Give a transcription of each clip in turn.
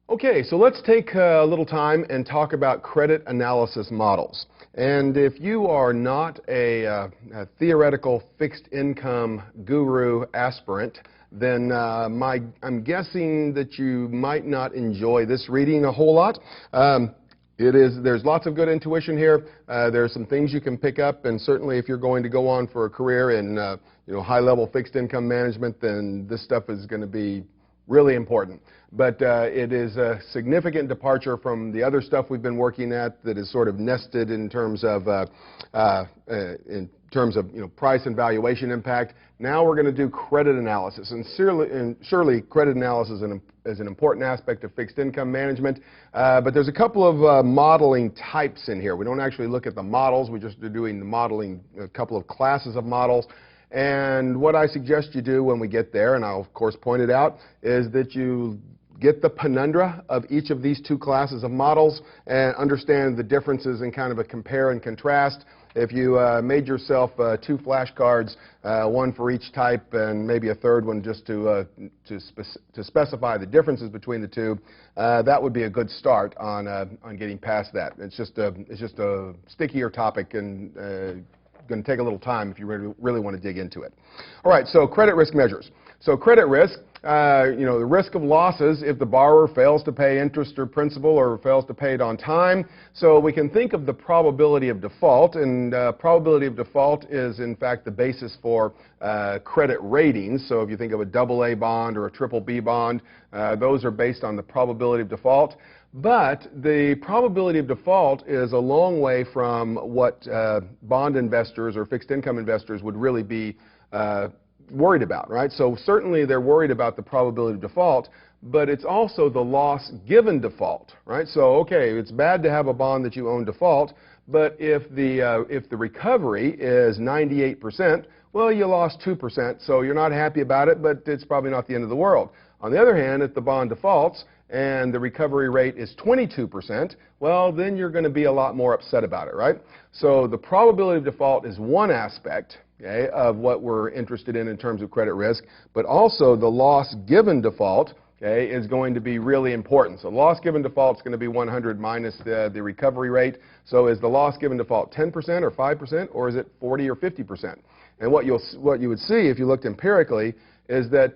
Okay, so let's take a little time and talk about credit analysis models. And if you are not a theoretical fixed income guru aspirant, then I'm guessing that you might not enjoy this reading a whole lot. There's lots of good intuition here. There's some things you can pick up, and certainly if you're going to go on for a career in high-level fixed income management, then this stuff is going to be really important. But it is a significant departure from the other stuff we've been working at that is sort of nested in terms of price and valuation impact. Now we're going to do credit analysis, and surely credit analysis is an important aspect of fixed income management. But there's a couple of modeling types in here. We don't actually look at the models. We just are doing the modeling, a couple of classes of models. And what I suggest you do when we get there, and I'll of course point it out, is that you get the penumbra of each of these two classes of models and understand the differences in kind of a compare and contrast. If you made yourself two flashcards, one for each type and maybe a third one just to specify the differences between the two, that would be a good start on getting past that. It's just a stickier topic and going to take a little time if you really want to dig into it. All right, so credit risk measures. So credit risk, the risk of losses if the borrower fails to pay interest or principal or fails to pay it on time. So we can think of the probability of default, and probability of default is in fact the basis for credit ratings. So if you think of a AA bond or a BBB bond, those are based on the probability of default. But the probability of default is a long way from what bond investors or fixed income investors would really be worried about, right? So certainly they're worried about the probability of default, but it's also the loss given default, right? So okay, it's bad to have a bond that you own default, but if the recovery is 98%, well, you lost 2%, so you're not happy about it, but it's probably not the end of the world. On the other hand, if the bond defaults and the recovery rate is 22%, well, then you're going to be a lot more upset about it, right? So the probability of default is one aspect, okay, of what we're interested in terms of credit risk, but also the loss given default, okay, is going to be really important. So loss given default is going to be 100 minus the recovery rate. So is the loss given default 10% or 5%, or is it 40 or 50%? And what you would see if you looked empirically is that,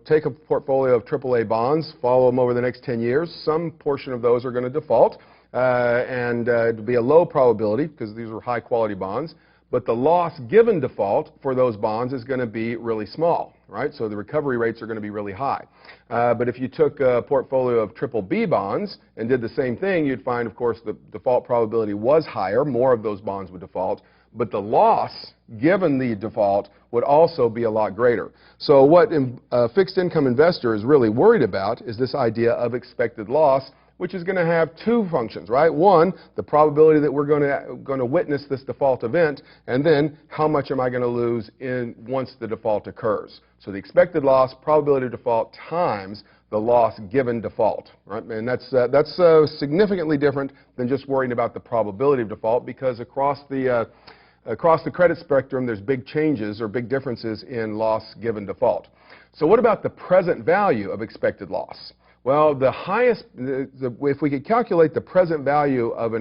take a portfolio of AAA bonds, follow them over the next 10 years. Some portion of those are going to default, and it would be a low probability because these are high-quality bonds. But the loss given default for those bonds is going to be really small, right? So the recovery rates are going to be really high. But if you took a portfolio of BBB bonds and did the same thing, you'd find, of course, the default probability was higher. More of those bonds would default. But the loss given the default would also be a lot greater. So what fixed income investor is really worried about is this idea of expected loss, which is going to have two functions, right? One, the probability that we're going to witness this default event, and then how much am I going to lose once the default occurs. So the expected loss, probability of default times the loss given default, right? And that's significantly different than just worrying about the probability of default, because across the credit spectrum, there's big changes or big differences in loss given default. So what about the present value of expected loss? Well, if we could calculate the present value of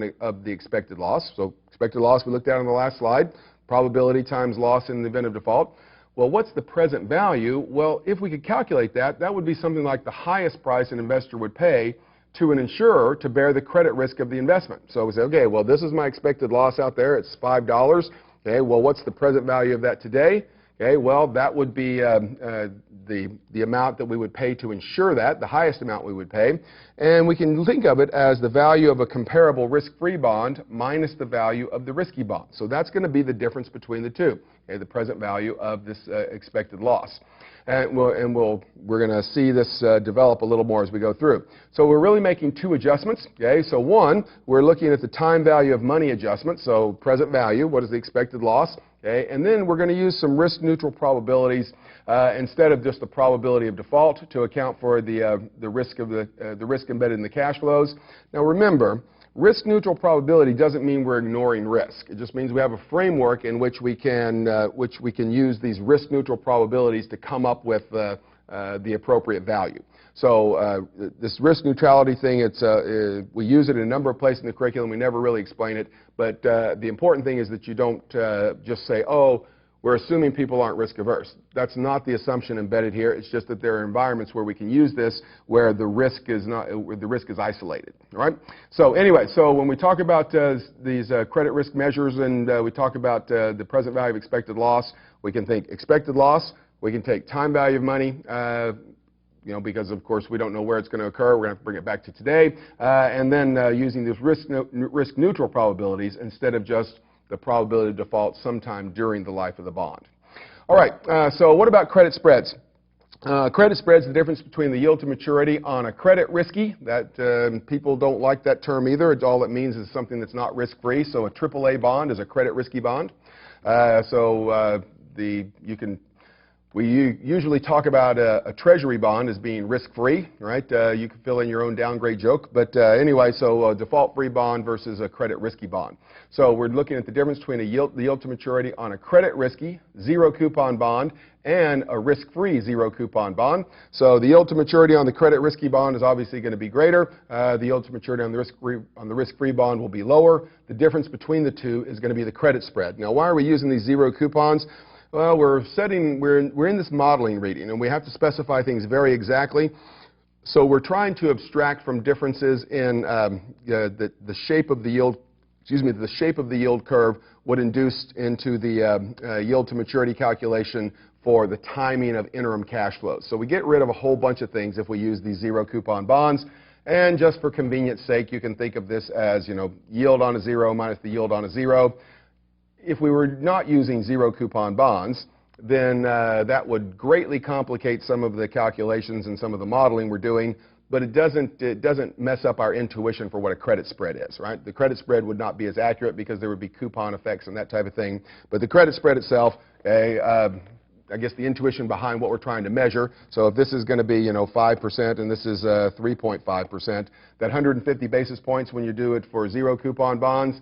the expected loss, so expected loss we looked at on the last slide, probability times loss in the event of default. Well, what's the present value? Well, if we could calculate that, that would be something like the highest price an investor would pay to an insurer to bear the credit risk of the investment. So we say, okay, well, this is my expected loss out there. It's $5. Okay, well, what's the present value of that today? Okay, well, that would be the amount that we would pay to insure that, the highest amount we would pay. And we can think of it as the value of a comparable risk-free bond minus the value of the risky bond. So that's going to be the difference between the two, okay, the present value of this expected loss. And we're going to see this develop a little more as we go through. So we're really making two adjustments. Okay? So one, we're looking at the time value of money adjustment, so present value, what is the expected loss? Okay? And then we're going to use some risk-neutral probabilities instead of just the probability of default to account for the risk embedded in the cash flows. Now remember, risk-neutral probability doesn't mean we're ignoring risk. It just means we have a framework in which we can use these risk-neutral probabilities to come up with the appropriate value. So this risk neutrality thing, we use it in a number of places in the curriculum. We never really explain it, but the important thing is that you don't just say, oh, we're assuming people aren't risk averse. That's not the assumption embedded here. It's just that there are environments where we can use this where the risk is isolated. All right. So anyway, so when we talk about these credit risk measures and we talk about the present value of expected loss, we can think expected loss. We can take time value of money. Because of course we don't know where it's going to occur. We're going to have to bring it back to today, and then using these risk neutral probabilities instead of just the probability of default sometime during the life of the bond. All right, so what about credit spreads? Credit spreads, the difference between the yield to maturity on a credit risky, that people don't like that term either. All it means is something that's not risk-free. So a AAA bond is a credit risky bond. We usually talk about a treasury bond as being risk-free, right? You can fill in your own downgrade joke. But anyway, so a default-free bond versus a credit risky bond. So we're looking at the difference between the yield to maturity on a credit risky, zero coupon bond and a risk-free zero coupon bond. So the yield to maturity on the credit risky bond is obviously going to be greater. The yield to maturity on the risk-free bond will be lower. The difference between the two is going to be the credit spread. Now, why are we using these zero coupons? Well, we're in this modeling reading, and we have to specify things very exactly. So we're trying to abstract from differences in the shape of the yield. The shape of the yield curve would induce into the yield to maturity calculation for the timing of interim cash flows. So we get rid of a whole bunch of things if we use these zero coupon bonds. And just for convenience sake, you can think of this as yield on a zero minus the yield on a zero. If we were not using zero coupon bonds, then that would greatly complicate some of the calculations and some of the modeling we're doing, but it doesn't mess up our intuition for what a credit spread is, right? The credit spread would not be as accurate because there would be coupon effects and that type of thing, but the credit spread itself, I guess the intuition behind what we're trying to measure. So if this is going to be 5% and this is 3.5%, that 150 basis points when you do it for zero coupon bonds,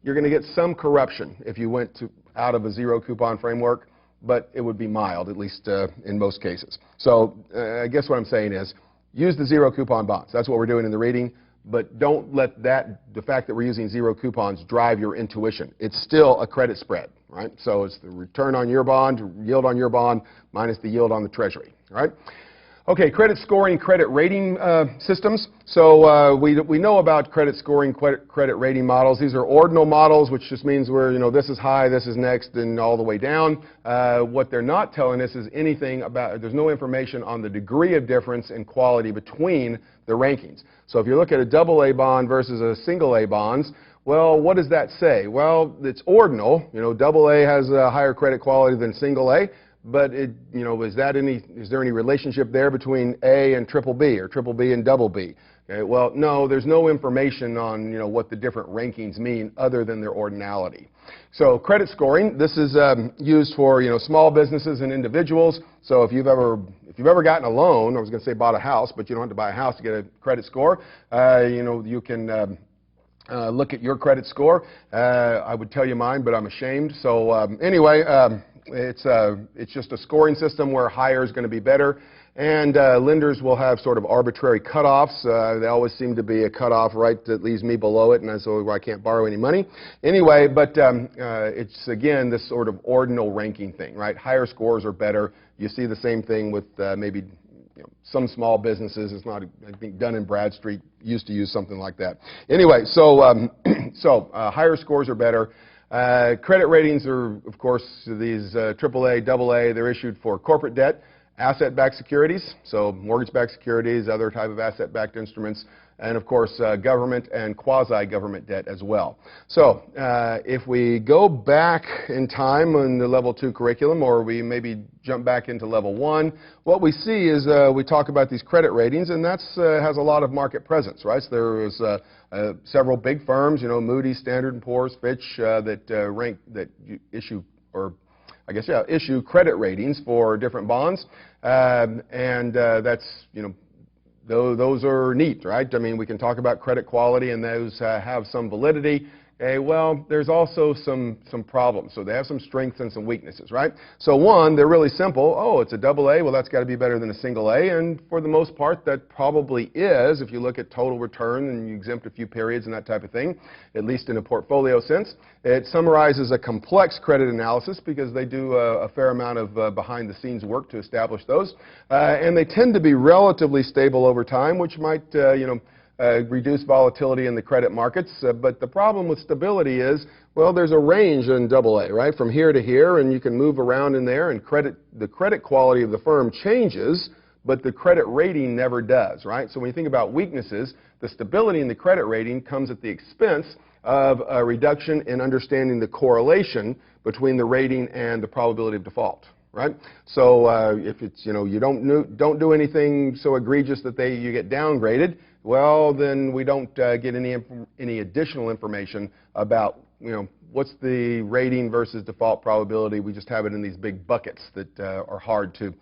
you're going to get some corruption if you went out of a zero coupon framework, but it would be mild, at least in most cases. So I guess what I'm saying is use the zero coupon bonds. That's what we're doing in the reading, but don't let the fact that we're using zero coupons drive your intuition. It's still a credit spread, right? So it's the return on your bond, yield on your bond, minus the yield on the treasury, all right? Okay, credit scoring, credit rating systems. So we know about credit scoring, credit rating models. These are ordinal models, which just means this is high, this is next, and all the way down. What they're not telling us is anything about, there's no information on the degree of difference in quality between the rankings. So if you look at a AA bond versus a single A bonds, well, what does that say? Well, it's ordinal. AA has a higher credit quality than single A. But is there any relationship there between A and triple B or triple B and double B? Okay, well, no, there's no information on what the different rankings mean other than their ordinality. So credit scoring, this is used for small businesses and individuals. So if you've ever gotten a loan, I was going to say bought a house, but you don't have to buy a house to get a credit score. You can look at your credit score. I would tell you mine, but I'm ashamed. So anyway. It's just a scoring system where higher is going to be better, and lenders will have sort of arbitrary cutoffs. They always seem to be a cutoff right that leaves me below it, and so I can't borrow any money. Anyway, but it's again this sort of ordinal ranking thing, right? Higher scores are better. You see the same thing with maybe some small businesses. It's not, I think, Dun & Bradstreet used to use something like that. Anyway, so higher scores are better. Credit ratings are, of course, these AAA, AA. They're issued for corporate debt, asset-backed securities, so mortgage-backed securities, other type of asset-backed instruments, and of course government and quasi-government debt as well. So if we go back in time in the level 2 curriculum, or we maybe jump back into level 1, what we see is we talk about these credit ratings, and that has a lot of market presence, right? So there is several big firms, Moody's, Standard & Poor's, Fitch, that issue credit ratings for different bonds, and that's those are neat, right? I mean, we can talk about credit quality, and those have some validity. Okay, well, there's also some problems. So they have some strengths and some weaknesses, right? So one, they're really simple. Oh, it's a double A. Well, that's got to be better than a single A. And for the most part, that probably is, if you look at total return and you exempt a few periods and that type of thing, at least in a portfolio sense. It summarizes a complex credit analysis because they do a fair amount of behind-the-scenes work to establish those. And they tend to be relatively stable over time, which might, reduce volatility in the credit markets. But the problem with stability is, well, there's a range in AA, right, from here to here, and you can move around in there, and the credit quality of the firm changes, but the credit rating never does, right? So when you think about weaknesses, the stability in the credit rating comes at the expense of a reduction in understanding the correlation between the rating and the probability of default. Right? So if it's, you don't do anything so egregious that you get downgraded, well, then we don't get any additional information about, what's the rating versus default probability. We just have it in these big buckets that are hard to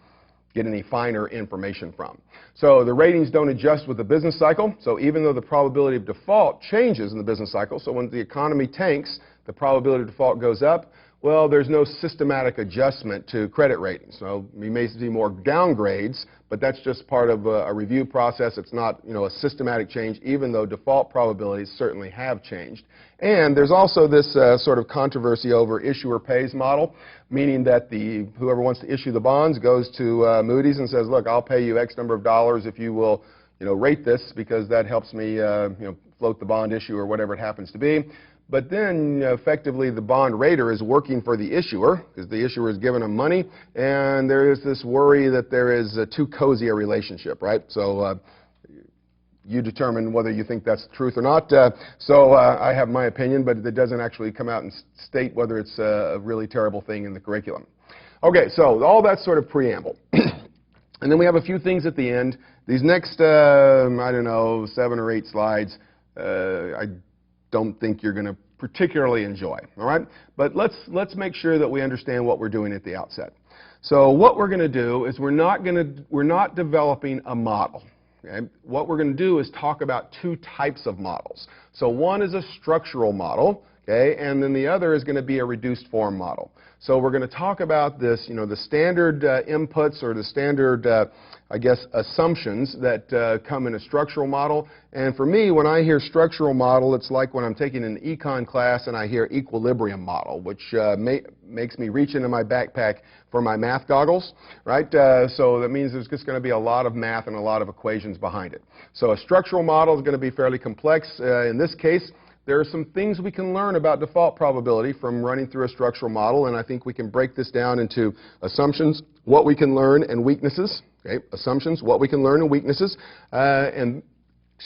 get any finer information from. So the ratings don't adjust with the business cycle. So even though the probability of default changes in the business cycle, so when the economy tanks, the probability of default goes up. Well, there's no systematic adjustment to credit ratings. So we may see more downgrades, but that's just part of a review process. It's not, a systematic change, even though default probabilities certainly have changed. And there's also this sort of controversy over issuer pays model, meaning that whoever wants to issue the bonds goes to Moody's and says, look, I'll pay you X number of dollars if you will, rate this because that helps me, float the bond issue or whatever it happens to be. But then, effectively, the bond rater is working for the issuer because the issuer is giving them money, and there is this worry that there is too cozy a relationship, right? So you determine whether you think that's the truth or not. I have my opinion, but it doesn't actually come out and state whether it's a really terrible thing in the curriculum. Okay, so all that sort of preamble. And then we have a few things at the end. These next, 7 or 8 slides, I don't think you're going to particularly enjoy, all right? But let's make sure that we understand what we're doing at the outset. So what we're going to do is we're not developing a model. Okay? What we're going to do is talk about 2 types of models. So one is a structural model, okay, and then the other is going to be a reduced form model. So we're going to talk about this, the standard inputs or the standard, assumptions that come in a structural model. And for me, when I hear structural model, it's like when I'm taking an econ class and I hear equilibrium model, which makes me reach into my backpack for my math goggles, right? So that means there's just going to be a lot of math and a lot of equations behind it. So a structural model is going to be fairly complex. In this case, there are some things we can learn about default probability from running through a structural model, and I think we can break this down into assumptions, what we can learn, and weaknesses. Okay, assumptions, what we can learn, and weaknesses. And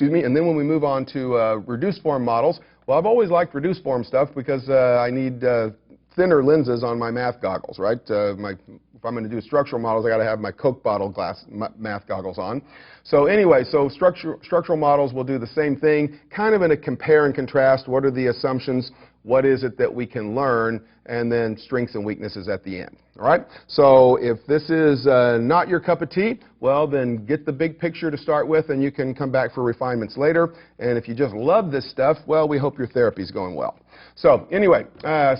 then when we move on to reduced form models, well, I've always liked reduced form stuff because I need thinner lenses on my math goggles, right? If I'm going to do structural models, I got to have my Coke bottle glass math goggles on. So anyway, so structural models will do the same thing, kind of in a compare and contrast. What are the assumptions? What is it that we can learn? And then strengths and weaknesses at the end. All right? So if this is not your cup of tea, well, then get the big picture to start with, and you can come back for refinements later. And if you just love this stuff, well, we hope your therapy is going well. So anyway,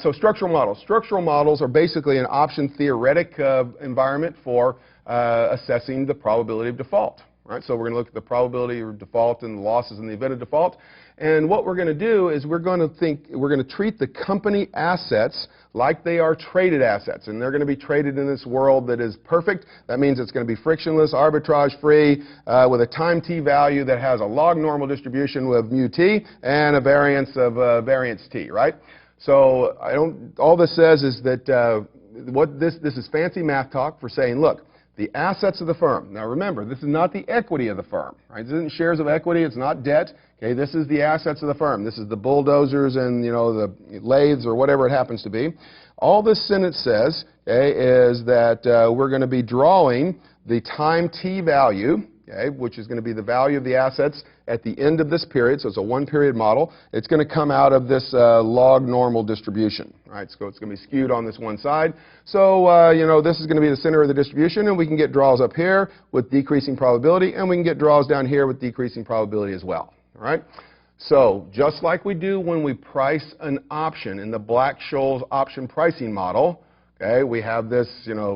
so structural models. Structural models are basically an option theoretic environment for assessing the probability of default. Right? So we're going to look at the probability of default and the losses in the event of default. And what we're going to do is we're going to treat the company assets like they are traded assets. And they're going to be traded in this world that is perfect. That means it's going to be frictionless, arbitrage-free, with a time t value that has a log normal distribution with mu t and a variance of variance t, right? So all this says is that this is fancy math talk for saying, look, the assets of the firm. Now remember, this is not the equity of the firm. Right? This isn't shares of equity. It's not debt. Okay, this is the assets of the firm. This is the bulldozers and the lathes or whatever it happens to be. All this sentence says, okay, is that we're going to be drawing the time t value, okay, which is going to be the value of the assets at the end of this period. So it's a one-period model. It's going to come out of this log normal distribution. Right? So it's going to be skewed on this one side. So this is going to be the center of the distribution, and we can get draws up here with decreasing probability, and we can get draws down here with decreasing probability as well. All right? So just like we do when we price an option in the Black-Scholes option pricing model, okay, we have this,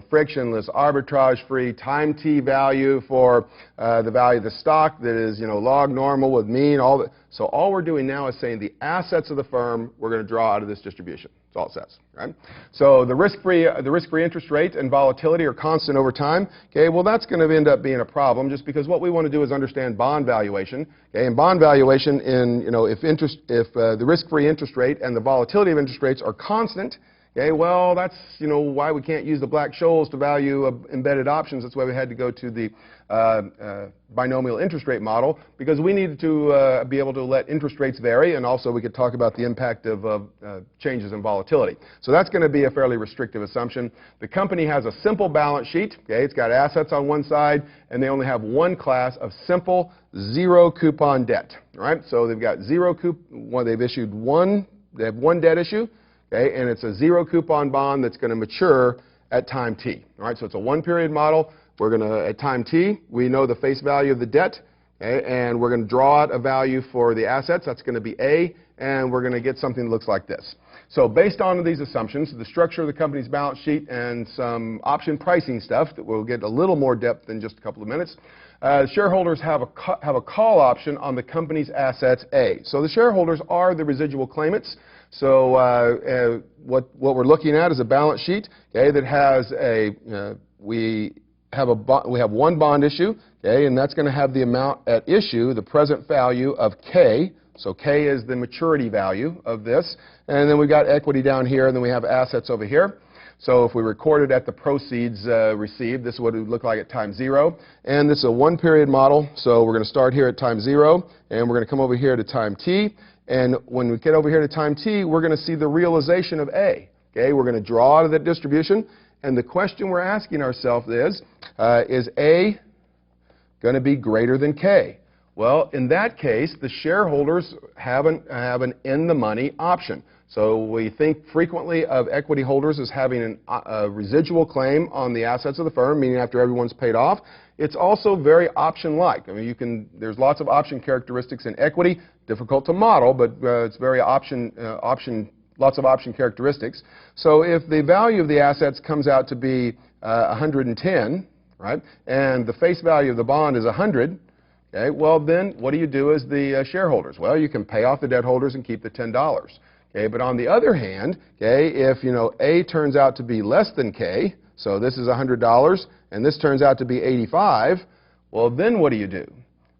frictionless, arbitrage-free, time t value for the value of the stock that is, log normal with mean, all that. So all we're doing now is saying the assets of the firm we're going to draw out of this distribution. That's all it says, right? So the risk-free interest rate and volatility are constant over time. Okay, well that's going to end up being a problem just because what we want to do is understand bond valuation. Okay, and bond valuation in, if the risk-free interest rate and the volatility of interest rates are constant. Okay, well, that's, why we can't use the Black-Scholes to value embedded options. That's why we had to go to the binomial interest rate model, because we needed to be able to let interest rates vary, and also we could talk about the impact of changes in volatility. So that's going to be a fairly restrictive assumption. The company has a simple balance sheet. Okay, it's got assets on one side, and they only have one class of simple zero coupon debt. All right, so they've got zero coupon. Well, they have one debt issue. Okay, and it's a zero coupon bond that's going to mature at time t. All right, so it's a one-period model. We're going to, at time t, we know the face value of the debt, okay, and we're going to draw out a value for the assets. That's going to be A, and we're going to get something that looks like this. So based on these assumptions, the structure of the company's balance sheet and some option pricing stuff that we'll get a little more depth in just a couple of minutes, shareholders have a call option on the company's assets A. So the shareholders are the residual claimants. So what we're looking at is a balance sheet, okay, that has we have one bond issue, okay, and that's going to have the amount at issue, the present value of K. So K is the maturity value of this, and then we've got equity down here, and then we have assets over here. So if we record it at the proceeds received, this is what it would look like at time 0. And this is a one-period model, so we're going to start here at time 0, and we're going to come over here to time t. And when we get over here to time t, we're going to see the realization of A. Okay, we're going to draw out of that distribution, and the question we're asking ourselves is A going to be greater than K? Well, in that case, the shareholders have an in-the-money option. So we think frequently of equity holders as having a residual claim on the assets of the firm, meaning after everyone's paid off. It's also very option-like. I mean, there's lots of option characteristics in equity. Difficult to model, but it's very lots of option characteristics. So if the value of the assets comes out to be 110, right, and the face value of the bond is 100, okay, well then what do you do as the shareholders? Well, you can pay off the debt holders and keep the $10. Okay, but on the other hand, okay, if A turns out to be less than K, so this is $100 and this turns out to be 85, well then what do you do?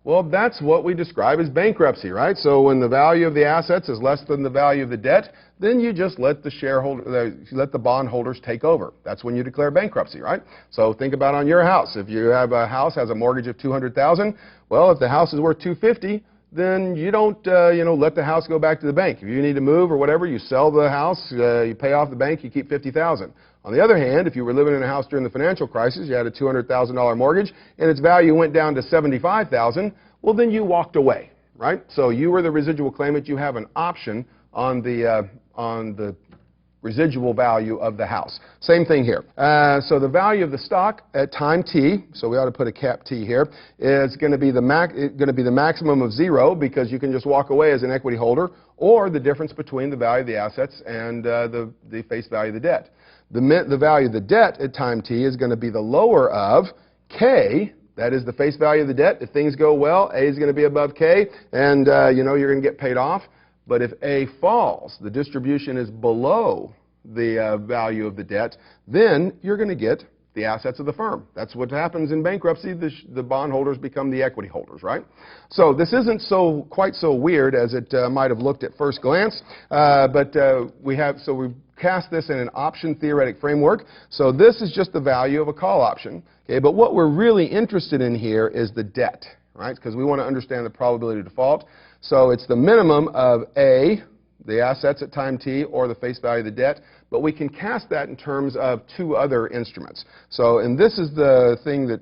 Well, that's what we describe as bankruptcy, right? So when the value of the assets is less than the value of the debt, then you just let the bondholders take over. That's when you declare bankruptcy, right? So think about on your house. If you have a house has a mortgage of $200,000, well, if the house is worth $250,000, then you don't, let the house go back to the bank. If you need to move or whatever, you sell the house, you pay off the bank, you keep $50,000. On the other hand, if you were living in a house during the financial crisis, you had a $200,000 mortgage, and its value went down to $75,000, well, then you walked away, right? So you were the residual claimant. You have an option on the residual value of the house. Same thing here. So the value of the stock at time t, so we ought to put a cap t here, is going to be the maximum of 0 because you can just walk away as an equity holder, or the difference between the value of the assets and the face value of the debt. The value of the debt at time t is going to be the lower of K. That is the face value of the debt. If things go well, A is going to be above K, and you're going to get paid off. But if A falls, the distribution is below the value of the debt, then you're going to get the assets of the firm. That's what happens in bankruptcy. The bondholders become the equity holders, right? So this isn't quite so weird as it might have looked at first glance, but we've cast this in an option theoretic framework. So this is just the value of a call option. Okay, but what we're really interested in here is the debt, right? Because we want to understand the probability of default. So it's the minimum of A, the assets at time t, or the face value of the debt, but we can cast that in terms of two other instruments. So, and this is the thing that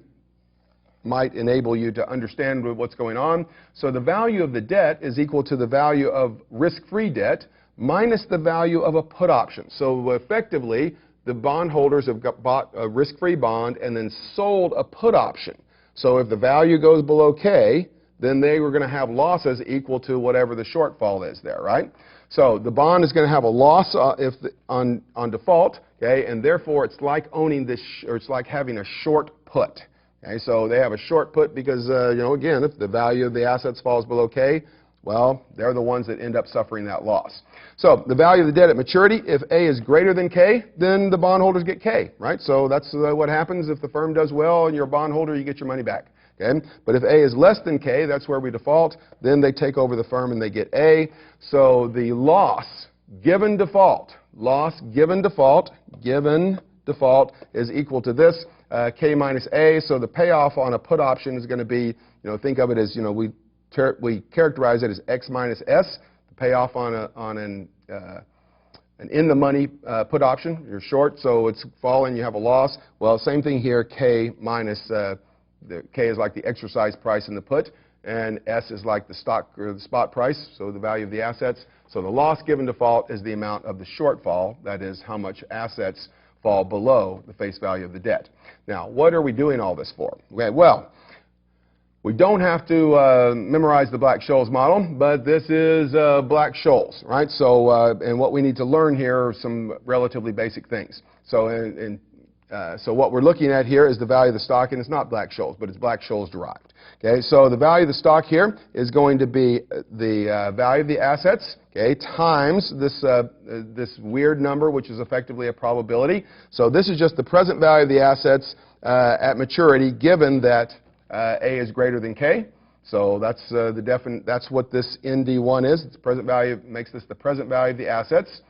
might enable you to understand what's going on. So the value of the debt is equal to the value of risk-free debt minus the value of a put option. So effectively, the bondholders have bought a risk-free bond and then sold a put option. So if the value goes below K, then they were going to have losses equal to whatever the shortfall is there, right? So the bond is going to have a loss on default, okay, and therefore it's like owning this, or it's like having a short put. Okay, so they have a short put because, again, if the value of the assets falls below K, well, they're the ones that end up suffering that loss. So the value of the debt at maturity, if A is greater than K, then the bondholders get K, right? So that's what happens if the firm does well and you're a bondholder, you get your money back. Okay? But if A is less than K, that's where we default. Then they take over the firm and they get A. So the loss given default is equal to this, K minus A. So the payoff on a put option is going to be, think of it as, we characterize it as X minus S. The payoff on an in-the-money put option, you're short, so it's falling, you have a loss. Well, same thing here, K minus, the K is like the exercise price in the put, and S is like the stock or the spot price, so the value of the assets. So the loss given default is the amount of the shortfall, that is how much assets fall below the face value of the debt. Now, what are we doing all this for? Okay, well, we don't have to memorize the Black-Scholes model, but this is Black-Scholes, right? So, and what we need to learn here are some relatively basic things. So, so what we're looking at here is the value of the stock, and it's not Black-Scholes, but it's Black-Scholes derived. Okay, so the value of the stock here is going to be the value of the assets, okay, times this weird number, which is effectively a probability. So this is just the present value of the assets at maturity, given that A is greater than K. So that's that's what this ND1 is. It's present value, makes this the present value of the assets,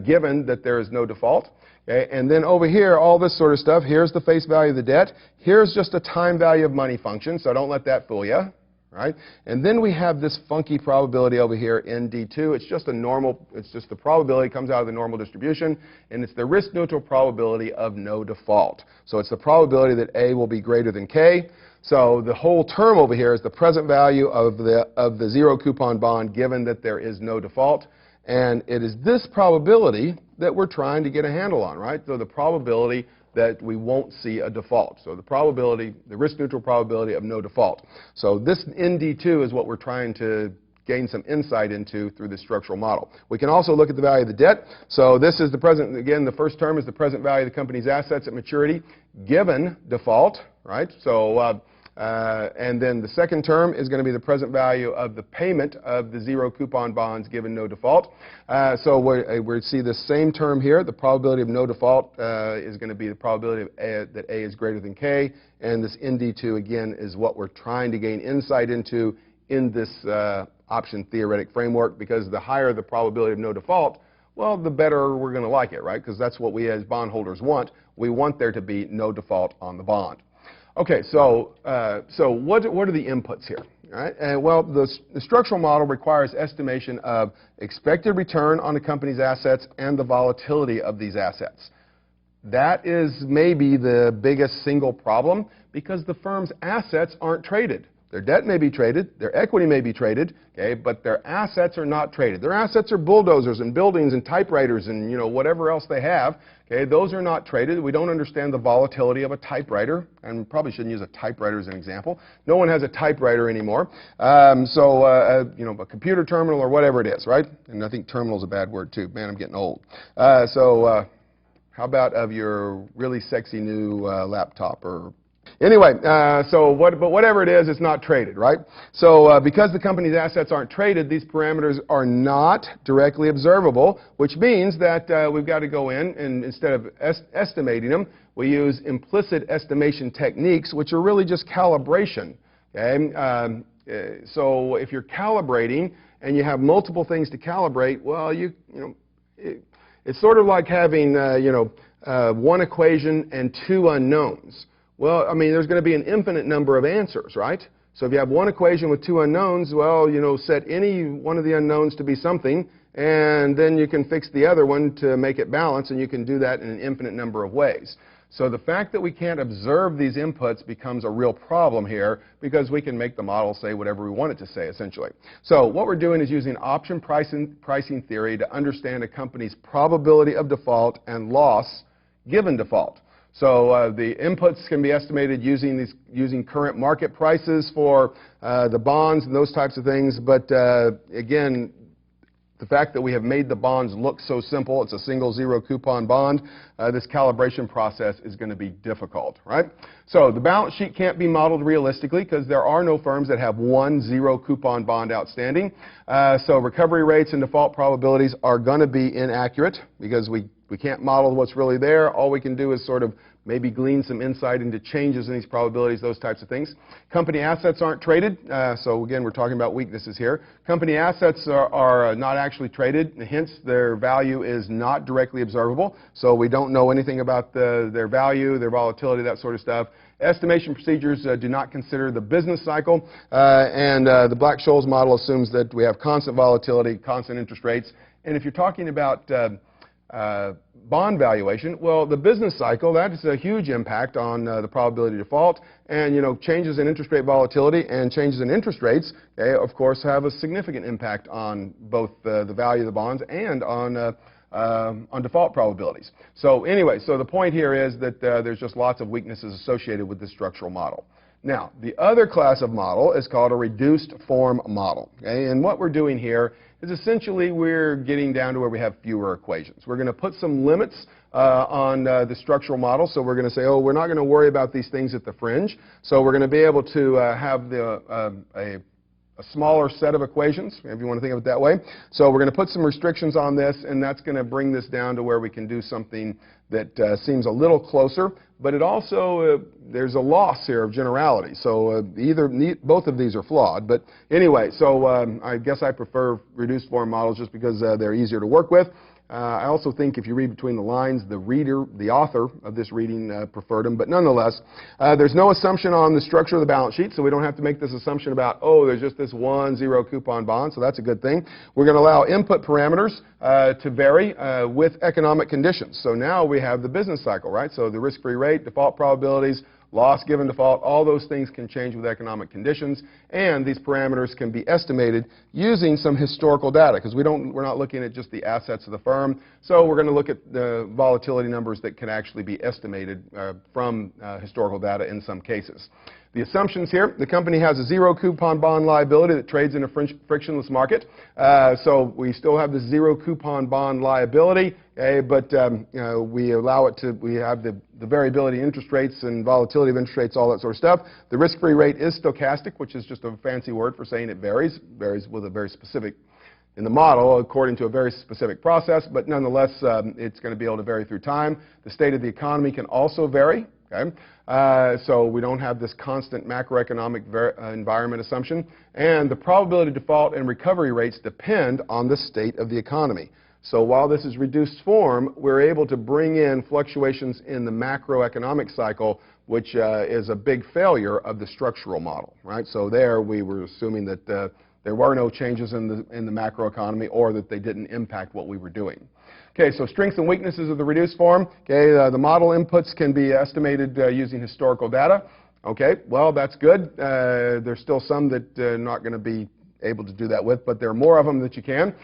given that there is no default. Okay, and then over here, all this sort of stuff, here's the face value of the debt. Here's just a time value of money function, so don't let that fool you. Right? And then we have this funky probability over here, ND2. It's just the probability comes out of the normal distribution, and it's the risk-neutral probability of no default. So it's the probability that A will be greater than K. So the whole term over here is the present value of the zero coupon bond given that there is no default. And it is this probability that we're trying to get a handle on, right? So the probability that we won't see a default. So the probability, the risk-neutral probability of no default. So this ND2 is what we're trying to gain some insight into through this structural model. We can also look at the value of the debt. So this is the present, again, the first term is the present value of the company's assets at maturity given default, right? So, and then the second term is going to be the present value of the payment of the zero coupon bonds given no default. So we see the same term here. The probability of no default is going to be the probability of that A is greater than K. And this ND2, again, is what we're trying to gain insight into in this option theoretic framework, because the higher the probability of no default, well, the better we're going to like it, right? Because that's what we as bondholders want. We want there to be no default on the bond. Okay, so what are the inputs here? All right? Well, the structural model requires estimation of expected return on the company's assets and the volatility of these assets. That is maybe the biggest single problem, because the firm's assets aren't traded. Their debt may be traded, their equity may be traded, okay, but their assets are not traded. Their assets are bulldozers and buildings and typewriters and whatever else they have. Okay, those are not traded. We don't understand the volatility of a typewriter, and probably shouldn't use a typewriter as an example. No one has a typewriter anymore. A computer terminal or whatever it is, right? And I think terminal is a bad word too. Man, I'm getting old. How about of your really sexy new laptop or anyway, but whatever it is, it's not traded, right? So because the company's assets aren't traded, these parameters are not directly observable, which means that we've got to go in and instead of estimating them, we use implicit estimation techniques, which are really just calibration. Okay? So if you're calibrating and you have multiple things to calibrate, well, it's sort of like having one equation and two unknowns. Well, I mean, there's going to be an infinite number of answers, right? So if you have one equation with two unknowns, well, set any one of the unknowns to be something, and then you can fix the other one to make it balance, and you can do that in an infinite number of ways. So the fact that we can't observe these inputs becomes a real problem here, because we can make the model say whatever we want it to say, essentially. So what we're doing is using option pricing theory to understand a company's probability of default and loss given default. So the inputs can be estimated using current market prices for the bonds and those types of things. But again, the fact that we have made the bonds look so simple, it's a single zero coupon bond, this calibration process is going to be difficult, right? So the balance sheet can't be modeled realistically because there are no firms that have one zero coupon bond outstanding. So recovery rates and default probabilities are going to be inaccurate because we can't model what's really there. All we can do is sort of maybe glean some insight into changes in these probabilities, those types of things. Company assets aren't traded. So again, we're talking about weaknesses here. Company assets are not actually traded. Hence, their value is not directly observable. So we don't know anything about their value, their volatility, that sort of stuff. Estimation procedures do not consider the business cycle. And the Black-Scholes model assumes that we have constant volatility, constant interest rates. And if you're talking about bond valuation, well, the business cycle, that is a huge impact on the probability of default. And, you know, changes in interest rate volatility and changes in interest rates, okay, of course, have a significant impact on both the value of the bonds and on default probabilities. So anyway, so the point here is that there's just lots of weaknesses associated with this structural model. Now, the other class of model is called a reduced form model. Okay? And what we're doing here is essentially we're getting down to where we have fewer equations. We're going to put some limits on the structural model. So we're going to say, oh, we're not going to worry about these things at the fringe. So we're going to be able to have a smaller set of equations, if you want to think of it that way. So we're going to put some restrictions on this, and that's going to bring this down to where we can do something that seems a little closer. But it also, there's a loss here of generality. So both of these are flawed. But anyway, so I guess I prefer reduced form models just because they're easier to work with. I also think if you read between the lines, the author of this reading preferred them. But nonetheless, there's no assumption on the structure of the balance sheet, so we don't have to make this assumption about, oh, there's just this one zero coupon bond, so that's a good thing. We're going to allow input parameters to vary with economic conditions. So now we have the business cycle, right? So the risk-free rate, default probabilities, loss given default, all those things can change with economic conditions, and these parameters can be estimated using some historical data, because we're not looking at just the assets of the firm. So we're going to look at the volatility numbers that can actually be estimated from historical data in some cases. The assumptions here: the company has a zero coupon bond liability that trades in a frictionless market. So we still have the zero coupon bond liability, okay, but we allow it to, we have the variability in interest rates and volatility of interest rates, all that sort of stuff. The risk-free rate is stochastic, which is just a fancy word for saying it varies with a very specific, in the model, according to a very specific process, but nonetheless, it's going to be able to vary through time. The state of the economy can also vary. Okay? So we don't have this constant macroeconomic environment assumption. And the probability of default and recovery rates depend on the state of the economy. So while this is reduced form, we're able to bring in fluctuations in the macroeconomic cycle, which is a big failure of the structural model, right? So there we were assuming that there were no changes in the macroeconomy, or that they didn't impact what we were doing. Okay, so strengths and weaknesses of the reduced form. Okay, the model inputs can be estimated using historical data. Okay, well, that's good. There's still some that not going to be able to do that with, but there are more of them that you can.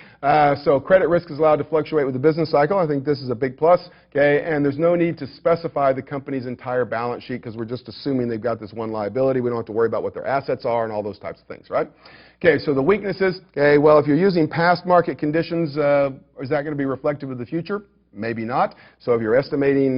So credit risk is allowed to fluctuate with the business cycle. I think this is a big plus. Okay, and there's no need to specify the company's entire balance sheet, because we're just assuming they've got this one liability. We don't have to worry about what their assets are and all those types of things, right? Okay, so the weaknesses. Okay, well, if you're using past market conditions, is that going to be reflective of the future? Maybe not. So if you're estimating,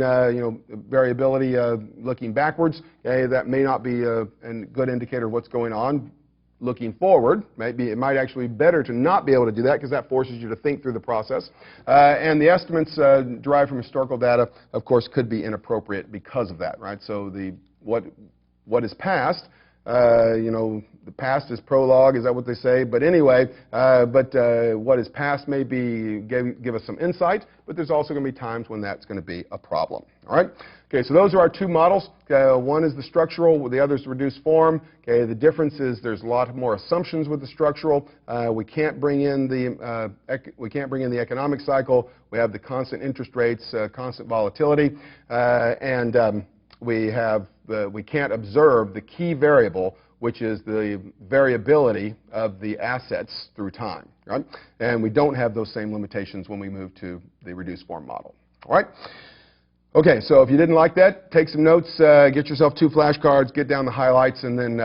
variability looking backwards, okay, that may not be a good indicator of what's going on. Looking forward, it might actually be better to not be able to do that, because that forces you to think through the process. And the estimates derived from historical data, of course, could be inappropriate because of that, right? So what is past, the past is prologue, is that what they say? But anyway, what is past may give us some insight, but there's also going to be times when that's going to be a problem. All right? Okay, so those are our two models. One is the structural, the other is the reduced form. Okay, the difference is there's a lot more assumptions with the structural. We can't bring in the economic cycle. We have the constant interest rates, constant volatility, and we can't observe the key variable, which is the variability of the assets through time, right? And we don't have those same limitations when we move to the reduced form model. All right? Okay, so if you didn't like that, take some notes, get yourself 2 flashcards, get down the highlights, and then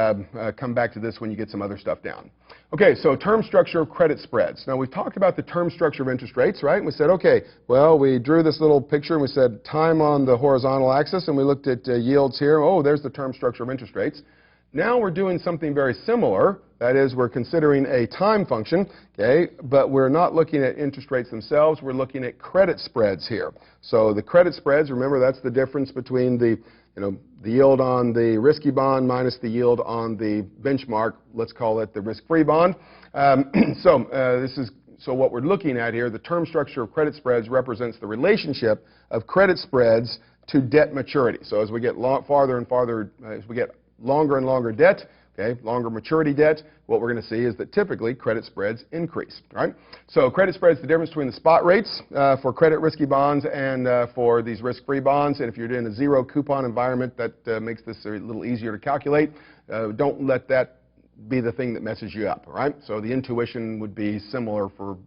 come back to this when you get some other stuff down. Okay, so term structure of credit spreads. Now, we've talked about the term structure of interest rates, right? And we said, okay, well, we drew this little picture, and we said time on the horizontal axis, and we looked at yields here. Oh, there's the term structure of interest rates. Now we're doing something very similar. That is, we're considering a time function, okay, but we're not looking at interest rates themselves. We're looking at credit spreads here. So the credit spreads, remember, that's the difference between the yield on the risky bond minus the yield on the benchmark. Let's call it the risk-free bond. So what we're looking at here, the term structure of credit spreads represents the relationship of credit spreads to debt maturity. So as we get farther and farther, as we get longer and longer debt, okay, longer maturity debt, what we're going to see is that typically credit spreads increase, right? So credit spreads, the difference between the spot rates for credit risky bonds and for these risk-free bonds. And if you're in a zero coupon environment, that makes this a little easier to calculate. Don't let that be the thing that messes you up, all right? So the intuition would be similar for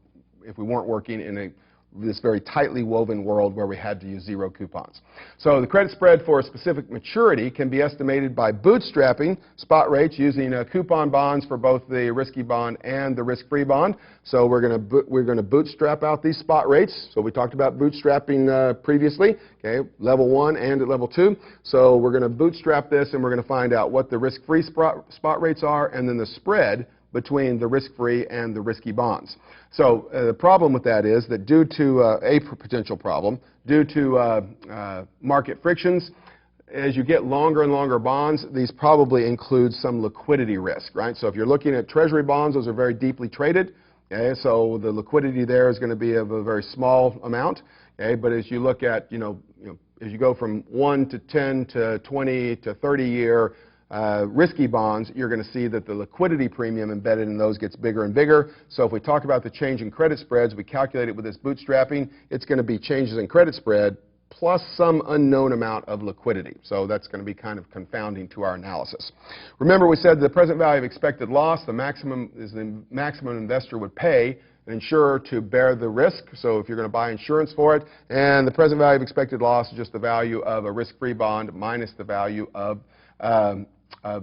if we weren't working in this very tightly woven world where we had to use zero coupons. So the credit spread for a specific maturity can be estimated by bootstrapping spot rates using coupon bonds for both the risky bond and the risk-free bond. So we're going to bootstrap out these spot rates. So we talked about bootstrapping previously, okay, level 1 and at level 2. So we're going to bootstrap this, and we're going to find out what the risk-free spot rates are and then the spread between the risk-free and the risky bonds. So the problem with that is that due to a potential problem, due to market frictions, as you get longer and longer bonds, these probably include some liquidity risk, right? So if you're looking at treasury bonds, those are very deeply traded, okay? So the liquidity there is going to be of a very small amount, okay? But as you look at, as you go from 1 to 10 to 20 to 30 year risky bonds, you're going to see that the liquidity premium embedded in those gets bigger and bigger. So if we talk about the change in credit spreads, we calculate it with this bootstrapping, it's going to be changes in credit spread plus some unknown amount of liquidity. So that's going to be kind of confounding to our analysis. Remember, we said the present value of expected loss, the maximum is the maximum an investor would pay an insurer to bear the risk. So if you're going to buy insurance for it, and the present value of expected loss is just the value of a risk-free bond minus the value of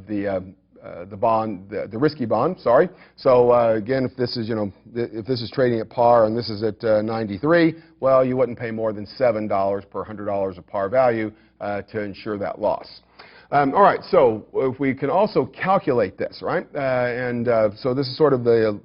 the bond, the risky bond, sorry. So again, if this is, if this is trading at par and this is at 93, well, you wouldn't pay more than $7 per $100 of par value to insure that loss. All right, so if we can also calculate this, right? So this is sort of the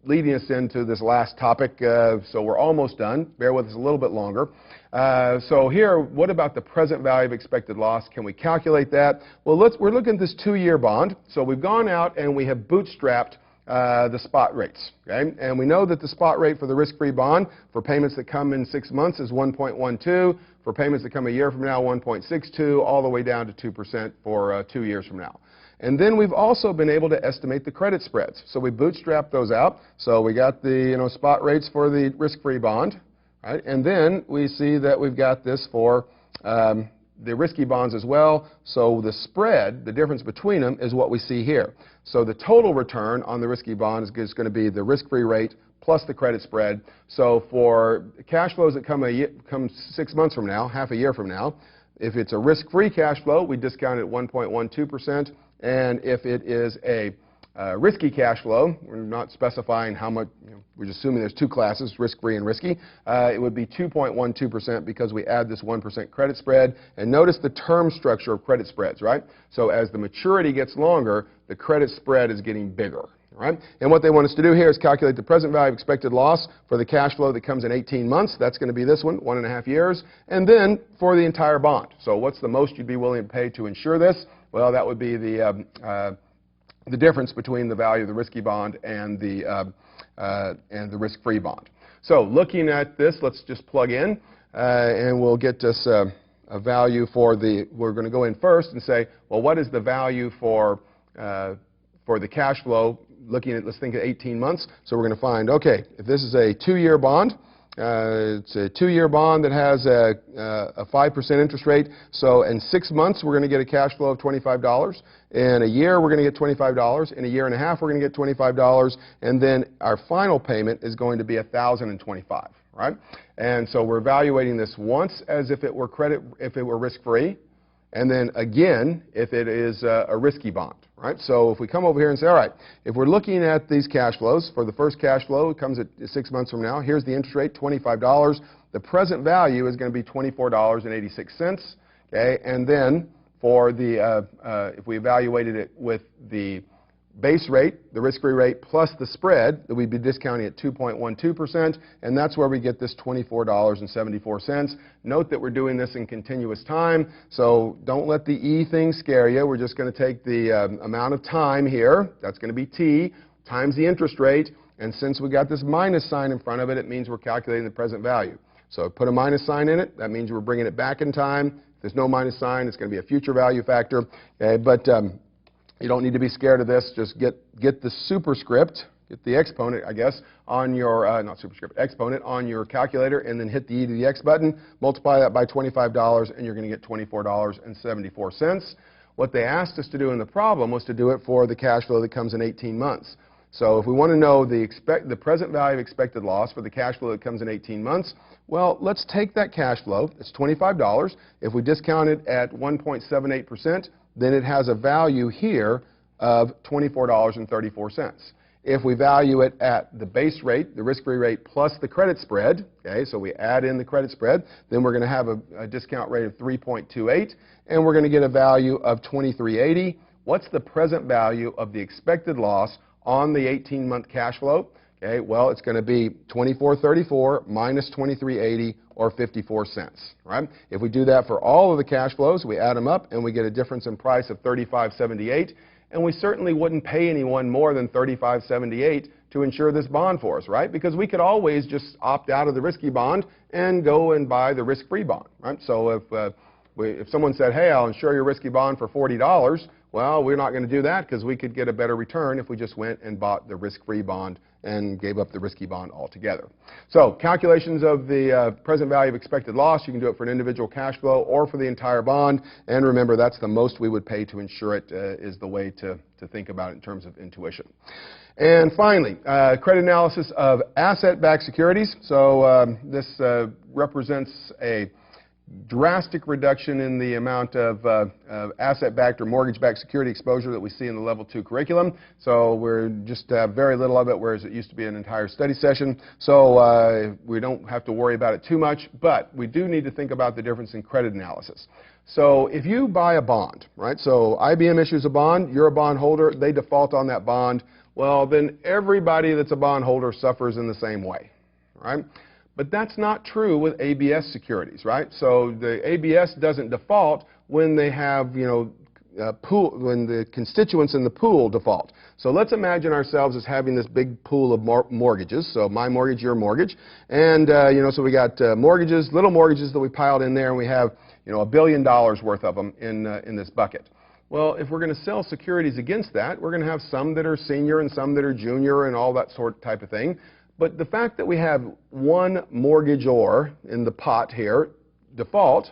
leading us into this last topic. So we're almost done. Bear with us a little bit longer. So here, what about the present value of expected loss? Can we calculate that? Well, we're looking at this 2-year bond. So we've gone out and we have bootstrapped the spot rates, okay? And we know that the spot rate for the risk-free bond for payments that come in 6 months is 1.12. For payments that come a year from now, 1.62, all the way down to 2% for 2 years from now. And then we've also been able to estimate the credit spreads. So we bootstrapped those out. So we got the spot rates for the risk-free bond, right? And then we see that we've got this for the risky bonds as well. So the spread, the difference between them, is what we see here. So the total return on the risky bond is going to be the risk-free rate plus the credit spread. So for cash flows that come 6 months from now, half a year from now, if it's a risk-free cash flow, we discount it at 1.12%. And if it is a risky cash flow, we're not specifying how much, we're just assuming there's 2 classes, risk-free and risky, it would be 2.12% because we add this 1% credit spread. And notice the term structure of credit spreads, right? So as the maturity gets longer, the credit spread is getting bigger. Right? And what they want us to do here is calculate the present value of expected loss for the cash flow that comes in 18 months. That's going to be this one, 1.5 years. And then for the entire bond. So what's the most you'd be willing to pay to insure this? Well, that would be the difference between the value of the risky bond and the risk-free bond. So looking at this, let's just plug in, and we'll get us a value for we're going to go in first and say, well, what is the value for the cash flow? Looking at, let's think of 18 months. So we're going to find, okay, if this is a 2-year bond, it's a 2-year bond that has a 5% interest rate. So in 6 months, we're going to get a cash flow of $25. In a year, we're going to get $25. In a year and a half, we're going to get $25. And then our final payment is going to be $1,025. right? And so we're evaluating this once as if it were risk-free, and then again if it is a risky bond, right? So if we come over here and say, all right, if we're looking at these cash flows, for the first cash flow, it comes at 6 months from now. Here's the interest rate, $25. The present value is going to be $24.86, okay? And then for the, if we evaluated it with the base rate, the risk-free rate, plus the spread, that we'd be discounting at 2.12%, and that's where we get this $24.74. Note that we're doing this in continuous time, so don't let the E thing scare you. We're just going to take the amount of time here, that's going to be T, times the interest rate, and since we got this minus sign in front of it, it means we're calculating the present value. So put a minus sign in it, that means we're bringing it back in time. If there's no minus sign, it's going to be a future value factor, okay? But you don't need to be scared of this. Just get the superscript, get the exponent, I guess, on your, not superscript, exponent on your calculator, and then hit the E to the X button, multiply that by $25, and you're going to get $24.74. What they asked us to do in the problem was to do it for the cash flow that comes in 18 months. So if we want to know the present value of expected loss for the cash flow that comes in 18 months, well, let's take that cash flow. It's $25. If we discount it at 1.78%, then it has a value here of $24.34. If we value it at the base rate, the risk-free rate, plus the credit spread, okay, so we add in the credit spread, then we're going to have a discount rate of 3.28, and we're going to get a value of $23.80. What's the present value of the expected loss on the 18-month cash flow? Okay, well, it's going to be $24.34 minus $23.80, or 54 cents, right? If we do that for all of the cash flows, we add them up, and we get a difference in price of $35.78, and we certainly wouldn't pay anyone more than $35.78 to insure this bond for us, right? Because we could always just opt out of the risky bond and go and buy the risk-free bond, right? So if someone said, hey, I'll insure your risky bond for $40, well, we're not going to do that because we could get a better return if we just went and bought the risk-free bond and gave up the risky bond altogether. So calculations of the present value of expected loss, you can do it for an individual cash flow or for the entire bond. And remember, that's the most we would pay to insure it, is the way to think about it in terms of intuition. And finally, credit analysis of asset-backed securities. So this represents a drastic reduction in the amount of asset-backed or mortgage-backed security exposure that we see in the Level 2 curriculum. So we're just very little of it, whereas it used to be an entire study session. So we don't have to worry about it too much, but we do need to think about the difference in credit analysis. So if you buy a bond, right, so IBM issues a bond, you're a bond holder, they default on that bond, well, then everybody that's a bond holder suffers in the same way, right? But that's not true with ABS securities, right? So the ABS doesn't default when they have, when the constituents in the pool default. So let's imagine ourselves as having this big pool of mortgages. So my mortgage, your mortgage, and so we got mortgages, little mortgages that we piled in there, and we have $1 billion worth of them in this bucket. Well, if we're going to sell securities against that, we're going to have some that are senior and some that are junior and all that type of thing. But the fact that we have one mortgagor in the pot here default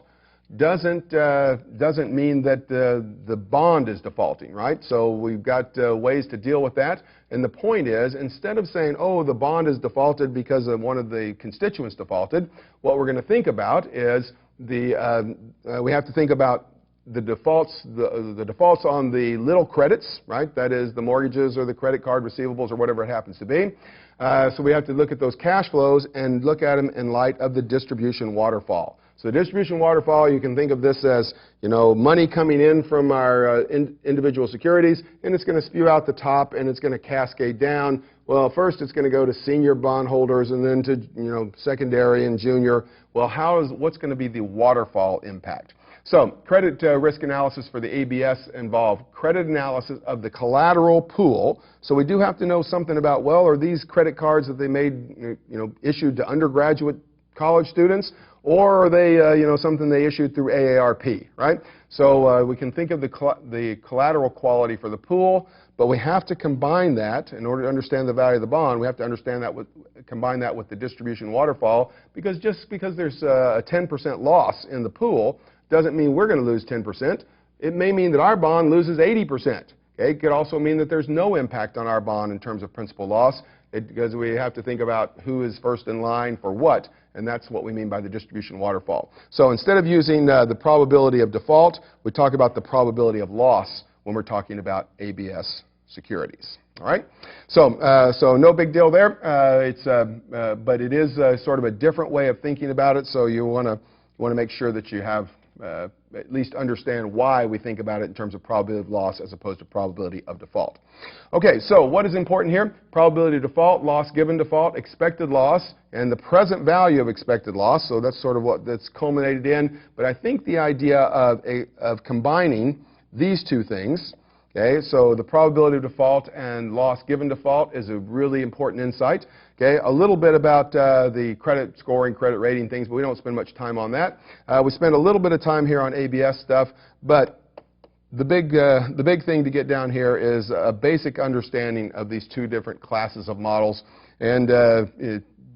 doesn't mean that the bond is defaulting, right? So we've got ways to deal with that. And the point is, instead of saying, oh, the bond is defaulted because of one of the constituents defaulted, what we're going to think about is we have to think about the defaults on the little credits, right? That is the mortgages or the credit card receivables or whatever it happens to be. So we have to look at those cash flows and look at them in light of the distribution waterfall. So the distribution waterfall, you can think of this as, money coming in from our individual securities, and it's going to spew out the top, and it's going to cascade down. Well, first it's going to go to senior bondholders, and then to, secondary and junior. Well, what's going to be the waterfall impact? So credit risk analysis for the ABS involve credit analysis of the collateral pool. So we do have to know something about, well, are these credit cards that they made, issued to undergraduate college students, or are they, something they issued through AARP, right? So we can think of the collateral quality for the pool, but we have to combine that in order to understand the value of the bond. We have to understand that combine that with the distribution waterfall, because just because there's a 10% loss in the pool doesn't mean we're going to lose 10%. It may mean that our bond loses 80%. Okay, it could also mean that there's no impact on our bond in terms of principal loss, because we have to think about who is first in line for what, and that's what we mean by the distribution waterfall. So instead of using the probability of default, we talk about the probability of loss when we're talking about ABS securities. All right? So no big deal there. But it is sort of a different way of thinking about it, so you want to make sure that you have at least understand why we think about it in terms of probability of loss as opposed to probability of default. Okay, so what is important here? Probability of default, loss given default, expected loss, and the present value of expected loss. So that's sort of what that's culminated in. But I think the idea of combining these two things, okay, so the probability of default and loss given default is a really important insight. Okay, a little bit about the credit scoring, credit rating things, but we don't spend much time on that. We spend a little bit of time here on ABS stuff, but the big thing to get down here is a basic understanding of these two different classes of models, and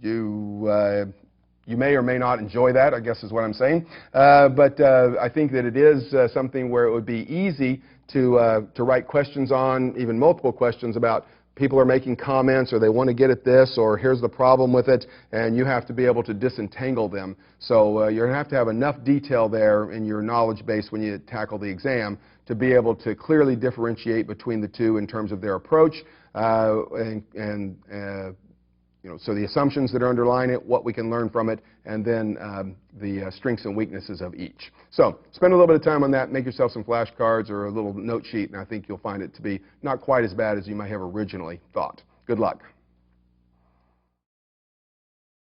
you may or may not enjoy that, I guess is what I'm saying. But I think that it is something where it would be easy to write questions on, even multiple questions about people are making comments or they want to get at this or here's the problem with it, and you have to be able to disentangle them. So you're going to have enough detail there in your knowledge base when you tackle the exam to be able to clearly differentiate between the two in terms of their approach so the assumptions that are underlying it, what we can learn from it, and then the strengths and weaknesses of each. So spend a little bit of time on that, make yourself some flashcards or a little note sheet, and I think you'll find it to be not quite as bad as you might have originally thought. Good luck.